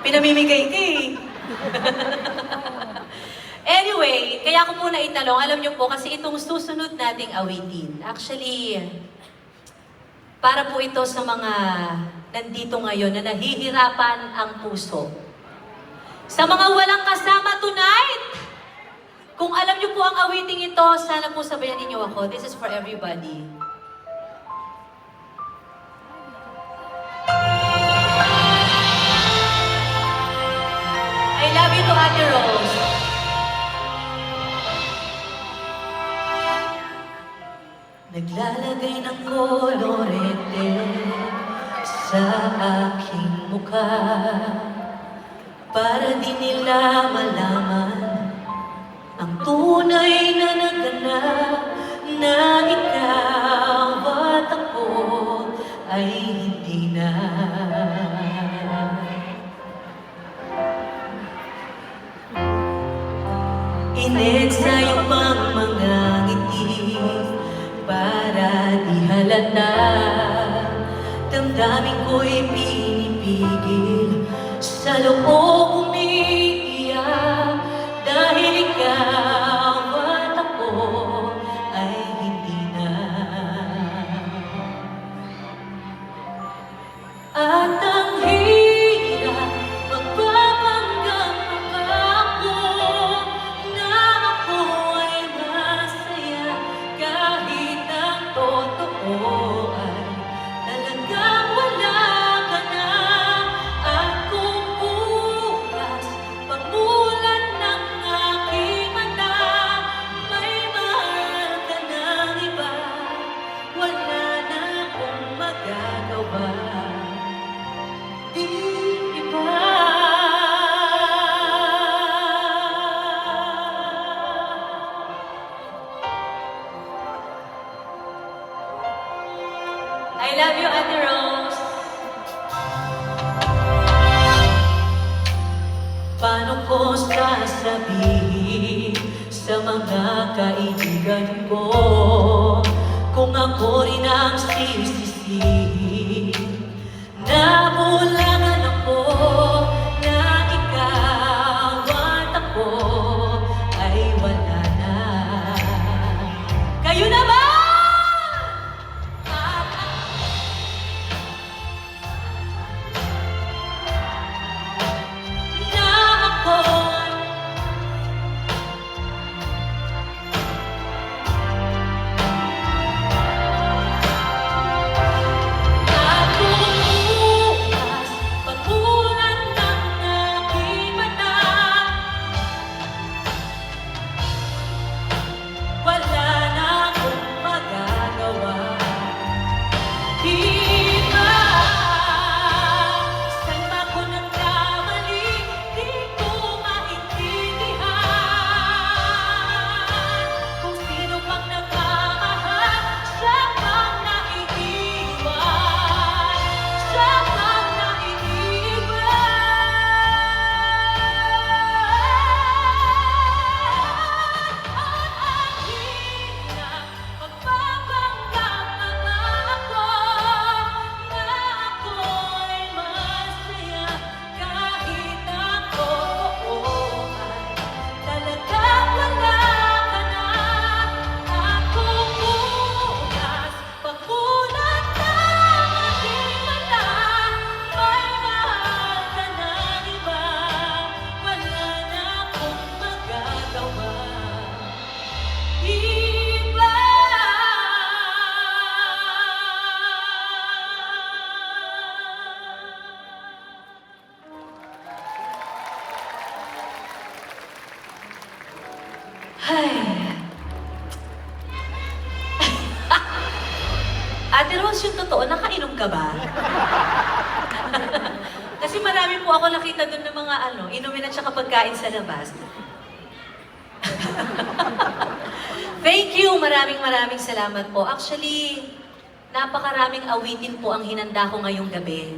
Pinamimigay ka eh. Anyway, kaya ko po naitanong, alam niyo po, kasi itong susunod nating awitin, actually, para po ito sa mga nandito ngayon na nahihirapan ang puso. Sa mga walang kasama tonight, kung alam niyo po ang awiting ito, sana po sabayan ninyo ako. This is for everybody. I love you to Ate Rose. Naglalagay ng kolorete sa aking mukha para di nila malaman ang tunay na naganap na ikaw at ako ay hindi na. Inensayo pang mga ngiti para di halata. Damdamin ko'y pinipigil, sa loob umiiyak, dahil ikaw at ako ay hindi na. At ang hirap magpapanggap pa ako na ako ay masaya, kahit ang totoo ay talagang wala ka na. At kung bukas pagmulan ng aking mata, may mahal ka ng iba, wala na akong magagawa. Di iba. I love you, Ate Rose. Paano ko sasabihin sa mga kaibigan ko kung ako rin ang sisisihin? Nabulangan ako na ikaw at ako ay wala na. Kayo na ba? Ay. Ate Rose, yung totoo, nakainom ka ba? Kasi marami po ako nakita doon ng mga inumin at saka pagkain sa labas. Thank you, maraming salamat po. Actually, napakaraming awitin po ang hinanda ko ngayong gabi.